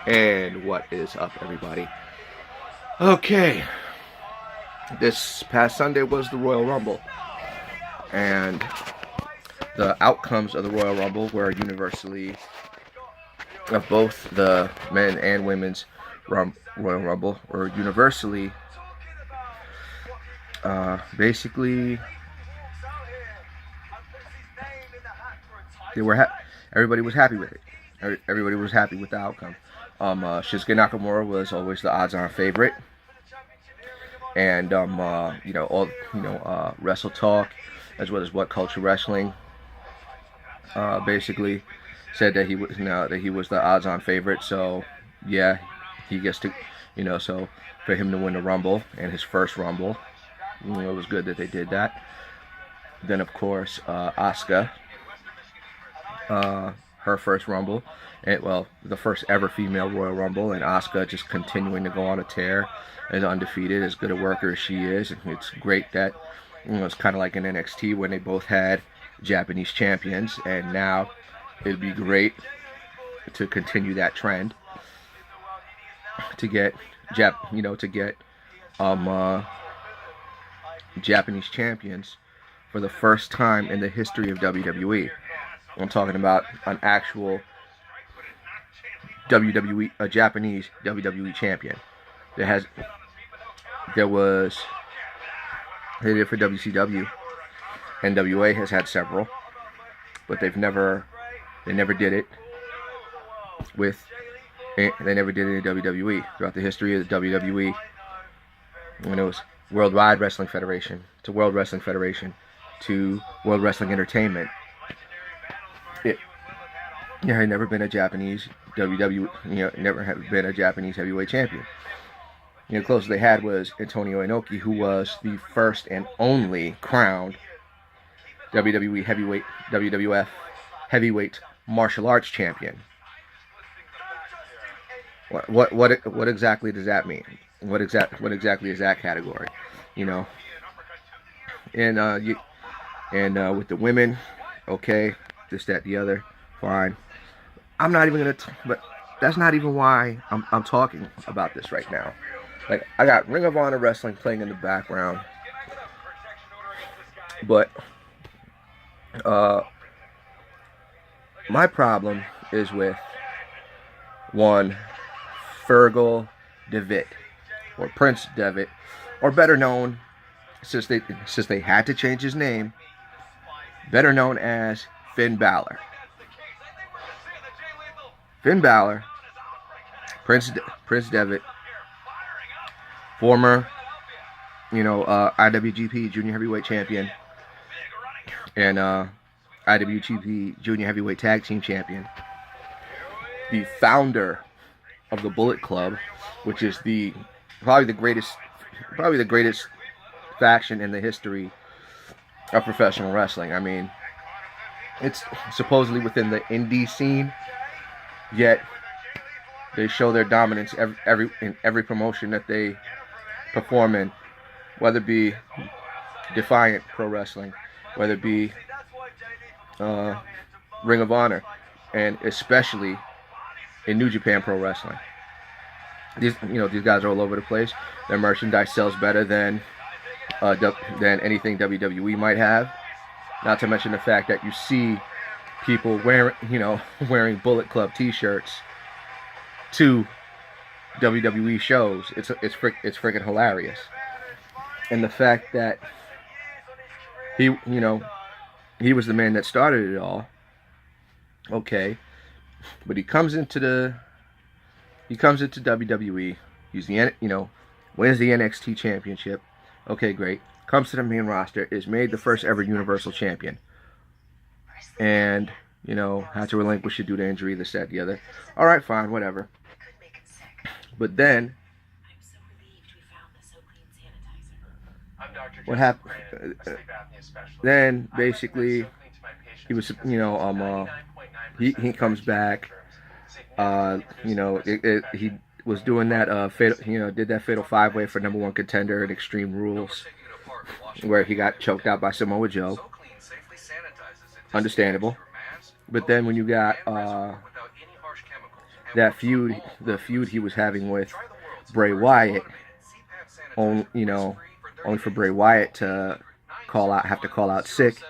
And what is up, everybody? Okay, this past Sunday was the Royal Rumble, and the outcomes of the Royal Rumble were universally, of both the men and women's Royal Rumble, were universally, basically, everybody was happy with it. Everybody was happy with the outcome. Shinsuke Nakamura was always the odds-on favorite, and Wrestle Talk, as well as What Culture Wrestling, basically said that he was the odds-on favorite. So yeah, he gets to, so for him to win the Rumble and his first Rumble, it was good that they did that. Then of course, Asuka, her first Rumble, and the first ever female Royal Rumble, and Asuka just continuing to go on a tear as undefeated, as good a worker as she is. And it's great that it's kind of like in NXT when they both had Japanese champions, and now it'd be great to continue that trend to get Japanese champions for the first time in the history of WWE. I'm talking about an actual WWE, a Japanese WWE champion. They did it for WCW. NWA has had several, but they never did it in WWE throughout the history of the WWE. When it was Worldwide Wrestling Federation to World Wrestling Federation to World Wrestling Entertainment. There had never been a Japanese never had been a Japanese heavyweight champion. The closest they had was Antonio Inoki, who was the first and only crowned WWF heavyweight martial arts champion. What exactly does that mean? What exactly is that category? And with the women, okay, this, that, the other, fine. I'm not even but that's not even why I'm talking about this right now. Like, I got Ring of Honor Wrestling playing in the background, but my problem is with one Fergal Devitt, or Prince Devitt, or better known, since they had to change his name, better known as Finn Balor. Finn Balor, Prince Devitt, former, IWGP Junior Heavyweight Champion, and IWGP Junior Heavyweight Tag Team Champion, the founder of the Bullet Club, which is probably the greatest faction in the history of professional wrestling. I mean, it's supposedly within the indie scene, yet they show their dominance in every promotion that they perform in, whether it be Defiant Pro Wrestling, whether it be Ring of Honor, and especially in New Japan Pro Wrestling. These guys are all over the place. Their merchandise sells better than anything WWE might have. Not to mention the fact that you see people wearing Bullet Club T-shirts to WWE shows. It's freaking hilarious. And the fact that he was the man that started it all. Okay, but he comes into WWE. He's wins the NXT championship. Okay, great. Comes to the main roster, is made the first ever Universal Champion, and had to relinquish it due to injury, this, that, the other. All right, fine, whatever. But then, what happened? Then basically, he was, he comes back. He was doing that did that fatal 5-way for #1 contender in Extreme Rules, where he got choked out by Samoa Joe. Understandable. But then when you got that feud, the feud he was having with Bray Wyatt, only for Bray Wyatt to have to call out sick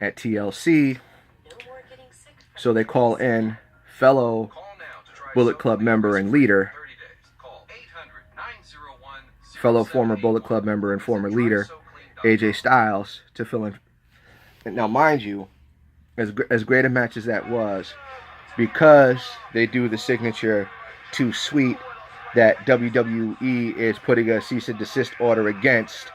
at TLC. So they call in fellow Bullet Club member and leader, fellow former Bullet Club member and former leader, AJ Styles, to fill in. Now, mind you, as great a match as that was, because they do the signature too sweet that WWE is putting a cease and desist order against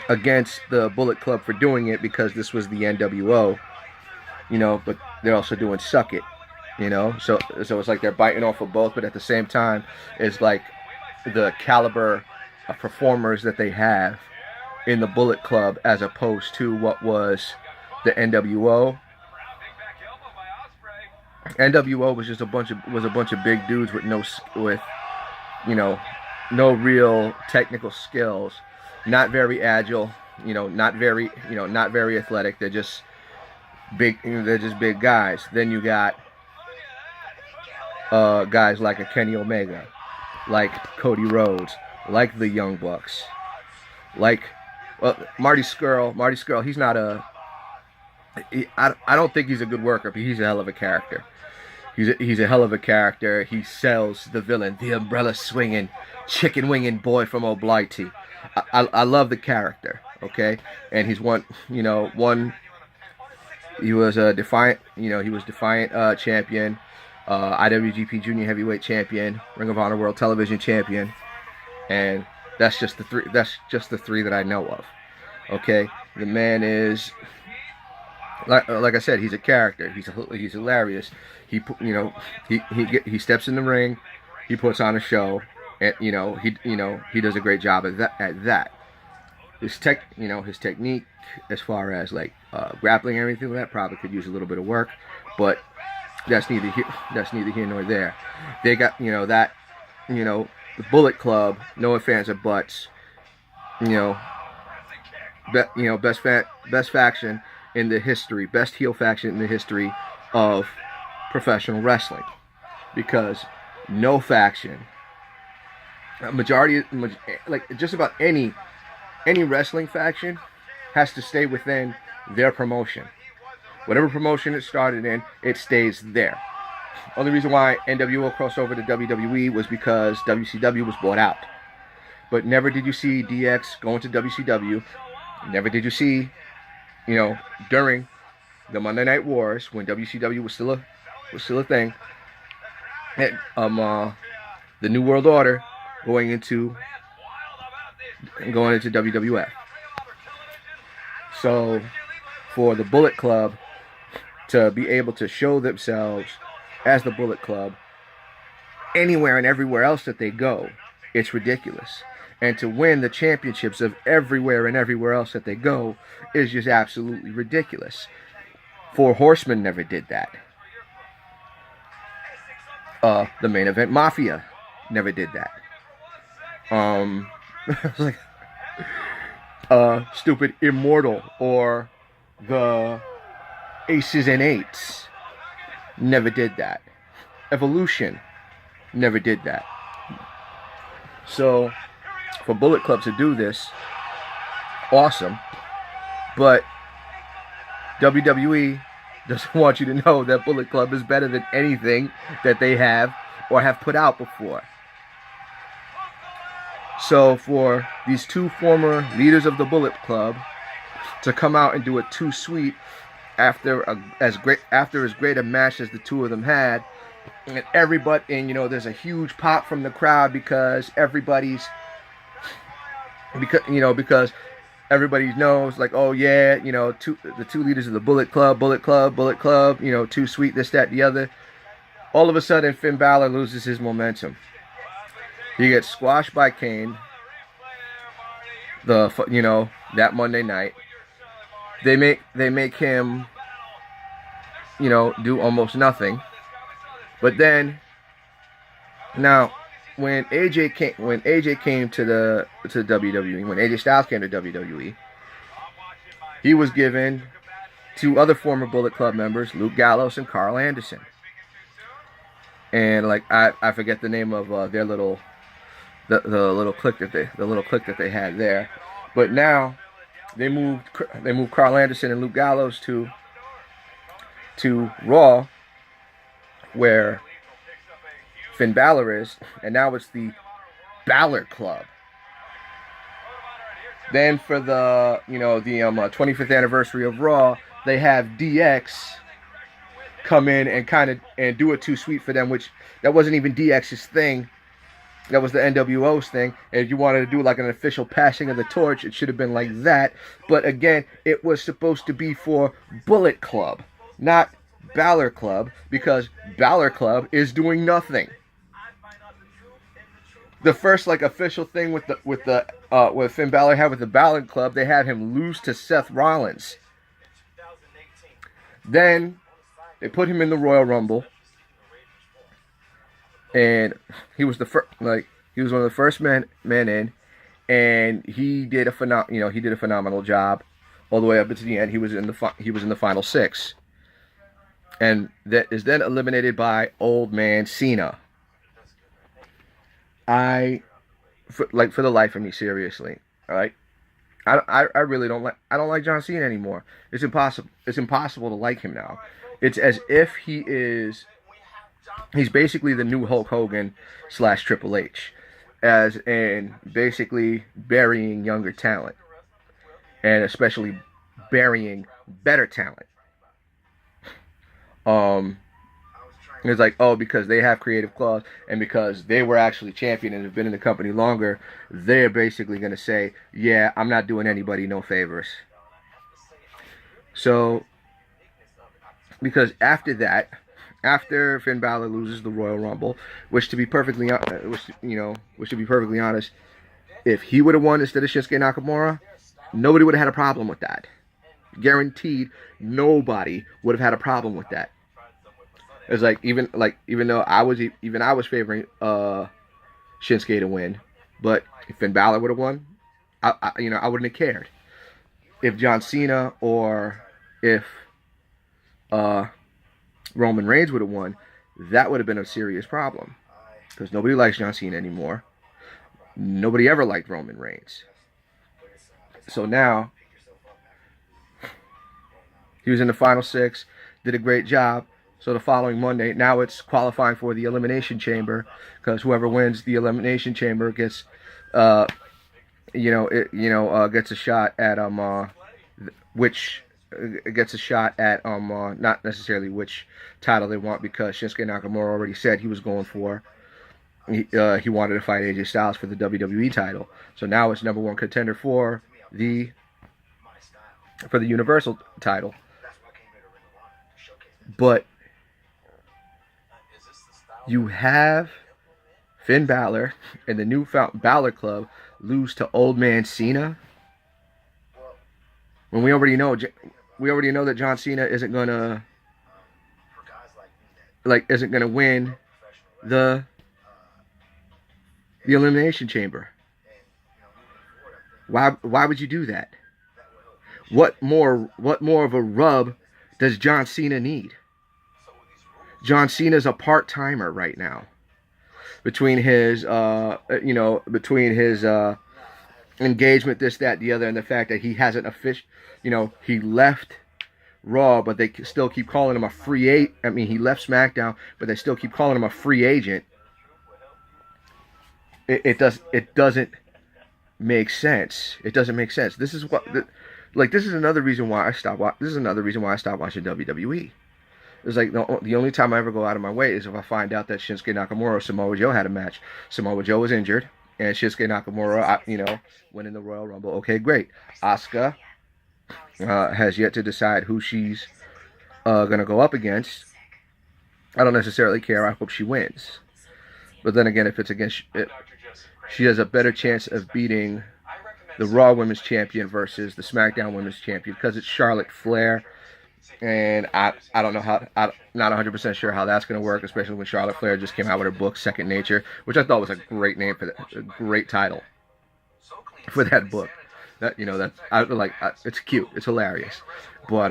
the Bullet Club for doing it, because this was the NWO, but they're also doing Suck It, so it's like they're biting off of both, but at the same time, it's like the caliber of performers that they have in the Bullet Club as opposed to what was the NWO. NWO was just a bunch of big dudes with no real technical skills, not very agile, not very athletic. They're just big. They're just big guys. Then you got guys like a Kenny Omega, like Cody Rhodes, like the Young Bucks, like Marty Scurll. He's not I don't think he's a good worker, but he's a hell of a character. He's a hell of a character. He sells the villain, the umbrella swinging, chicken winging boy from Oblighty. I love the character, okay? And he's he was a Defiant champion, IWGP Junior Heavyweight champion, Ring of Honor World Television champion, and that's just the three that I know of. Okay, the man is, like I said, he's a character. He's hilarious. He steps in the ring, he puts on a show, and he does a great job at that. His technique as far as grappling and everything like that probably could use a little bit of work, but that's neither here nor there. They got the Bullet Club, no ifs, ands, or buts. Best faction in the history, best heel faction in the history of professional wrestling, because no faction, just about any wrestling faction has to stay within their promotion. Whatever promotion it started in, it stays there. Only reason why NWO crossed over to WWE was because WCW was bought out. But never did you see DX going to WCW. Never did you see, during the Monday Night Wars, when WCW was still a thing, the New World Order going into WWF. So for the Bullet Club to be able to show themselves as the Bullet Club anywhere and everywhere else that they go, it's ridiculous. And to win the championships of everywhere and everywhere else that they go is just absolutely ridiculous. Four Horsemen never did that. The Main Event Mafia never did that. Stupid Immortal or the Aces and Eights never did that. Evolution never did that. So for Bullet Club to do this, awesome. But WWE doesn't want you to know that Bullet Club is better than anything that they have or have put out before. So for these two former leaders of the Bullet Club to come out and do it too sweet after as great a match as the two of them had, and there's a huge pop from the crowd because everybody knows, like, oh yeah, the two leaders of the Bullet Club, too sweet, this, that, the other. All of a sudden, Finn Balor loses his momentum. He gets squashed by Kane. That Monday night, they make him, do almost nothing. But then, now, when AJ came to WWE, when AJ Styles came to WWE, he was given two other former Bullet Club members, Luke Gallows and Carl Anderson. and like I forget the name of their little the little clique that they had there, but now they moved Carl Anderson and Luke Gallows to Raw, where Finn Balor is, and now it's the Balor Club. Then for the 25th anniversary of Raw, they have DX come in and and do it too sweet for them, which that wasn't even DX's thing. That was the NWO's thing. And if you wanted to do like an official passing of the torch, it should have been like that. But again, it was supposed to be for Bullet Club, not Balor Club, because Balor Club is doing nothing. The first like official thing with Finn Balor had with the Balor Club, they had him lose to Seth Rollins. Then they put him in the Royal Rumble, and he was he was one of the first men in, and he did a phenomenal job all the way up to the end. He was in the final six, and that is then eliminated by Old Man Cena. For the life of me, seriously, all right. I really don't like John Cena anymore. It's impossible to like him now. It's as if he's basically the new Hulk Hogan / Triple H, as in basically burying younger talent, and especially burying better talent. It's like, oh, because they have creative clause and because they were actually champion and have been in the company longer, they're basically going to say, yeah, I'm not doing anybody no favors. So, because after Finn Balor loses the Royal Rumble, which to be perfectly honest, if he would have won instead of Shinsuke Nakamura, nobody would have had a problem with that. Guaranteed, nobody would have had a problem with that. It's like even though I was favoring Shinsuke to win, but if Finn Balor would have won, I wouldn't have cared. If John Cena or if Roman Reigns would have won, that would have been a serious problem, because nobody likes John Cena anymore. Nobody ever liked Roman Reigns. So now he was in the final six, did a great job. So the following Monday, now it's qualifying for the Elimination Chamber, because whoever wins the Elimination Chamber gets, gets a shot at not necessarily which title they want, because Shinsuke Nakamura already said he was going for. He wanted to fight AJ Styles for the WWE title. So now it's number one contender for the Universal title. But you have Finn Balor and the newfound Balor Club lose to Old Man Cena, when we already know that John Cena isn't gonna win the Elimination Chamber. Why would you do that? What more of a rub does John Cena need? John Cena's a part-timer right now. Between his engagement, this, that, the other, and the fact that he hasn't he left Raw, but they still keep calling him a free agent. I mean, he left SmackDown, but they still keep calling him a free agent. It doesn't make sense. It doesn't make sense. This is another reason why I stopped watching WWE. It's like the only time I ever go out of my way is if I find out that Shinsuke Nakamura or Samoa Joe had a match. Samoa Joe was injured, and Shinsuke Nakamura, winning the Royal Rumble. Okay, great. Asuka has yet to decide who she's going to go up against. I don't necessarily care. I hope she wins. But then again, if it's against it, she has a better chance of beating the Raw Women's Champion versus the SmackDown Women's Champion, because it's Charlotte Flair. And I don't know how, I'm not 100% sure how that's going to work, especially when Charlotte Flair just came out with her book, Second Nature, which I thought was a great name for that, a great title for that book. It's cute, it's hilarious. But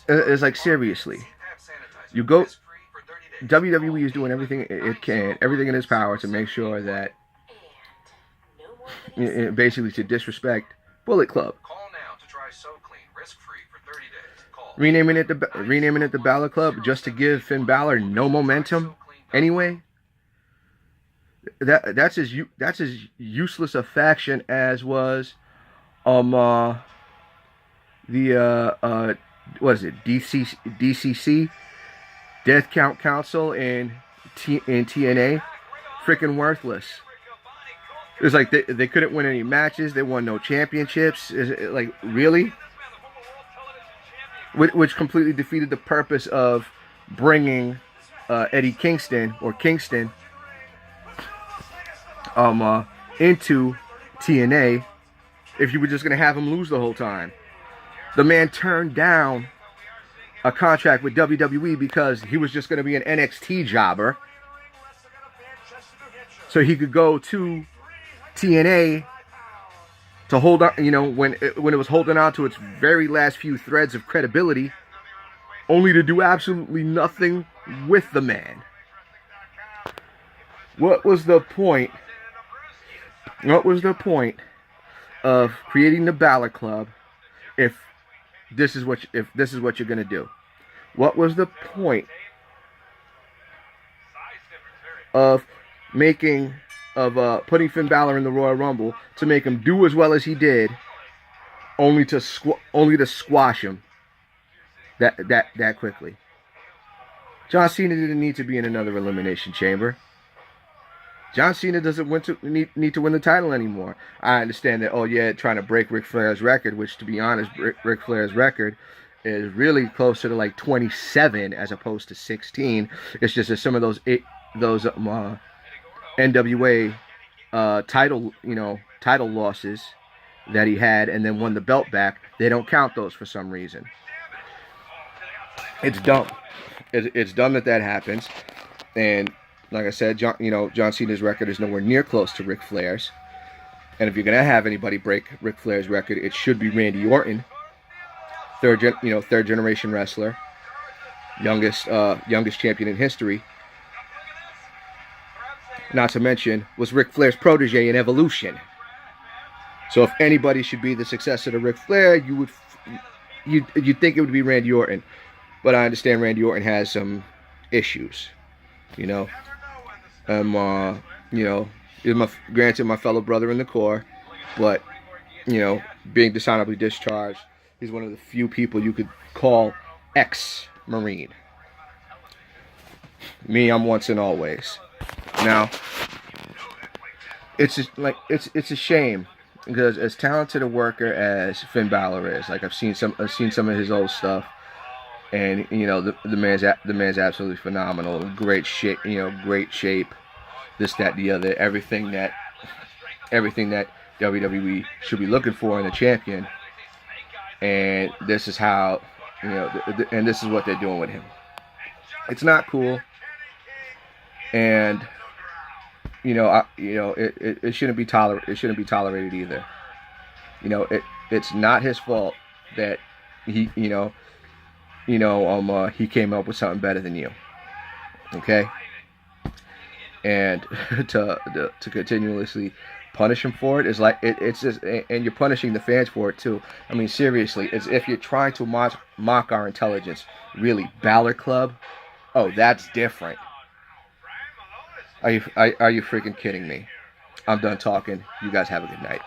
It's like, seriously. You go. WWE is doing everything it can, everything in its power to make sure that, basically, to disrespect Bullet Club. Renaming it the Balor Club just to give Finn Balor no momentum. Anyway, that's as useless a faction as was the what is it, DCC, Death Council in TNA. Freaking worthless. It's like they couldn't win any matches. They won no championships. Like, really? Which completely defeated the purpose of bringing Eddie Kingston into TNA if you were just going to have him lose the whole time. The man turned down a contract with WWE because he was just going to be an NXT jobber, so he could go to TNA to hold on, when it was holding on to its very last few threads of credibility, only to do absolutely nothing with the man. What was the point? What was the point of creating the Balor Club if this is what you're gonna do? What was the point of putting Finn Balor in the Royal Rumble to make him do as well as he did, only to squash him that quickly? John Cena didn't need to be in another Elimination Chamber. John Cena doesn't need to win the title anymore. I understand that, trying to break Ric Flair's record, which, to be honest, Ric Flair's record is really closer to like 27 as opposed to 16. It's just that some of those NWA title losses that he had and then won the belt back, they don't count those for some reason. It's dumb. It's dumb that happens. And like I said, John Cena's record is nowhere near close to Ric Flair's. And if you're gonna have anybody break Ric Flair's record, it should be Randy Orton, third generation wrestler, youngest champion in history. Not to mention, was Ric Flair's protege in Evolution. So if anybody should be the successor to Ric Flair, you'd think it would be Randy Orton. But I understand Randy Orton has some issues, He's granted my fellow brother in the Corps, but being dishonorably discharged, he's one of the few people you could call ex-Marine. Me, I'm once and always. Now, it's a shame, because as talented a worker as Finn Balor is, like I've seen some of his old stuff, and the man's absolutely phenomenal, great shape, this, that, the other, everything that WWE should be looking for in a champion, and this is how, and this is what they're doing with him. It's not cool, and it shouldn't be tolerated either. It's not his fault that he he came up with something better than you. Okay? And to continuously punish him for it is like it's just, and you're punishing the fans for it too. I mean, seriously, as if you're trying to mock our intelligence. Really, Balor Club? Oh, that's different. Are you freaking kidding me? I'm done talking. You guys have a good night.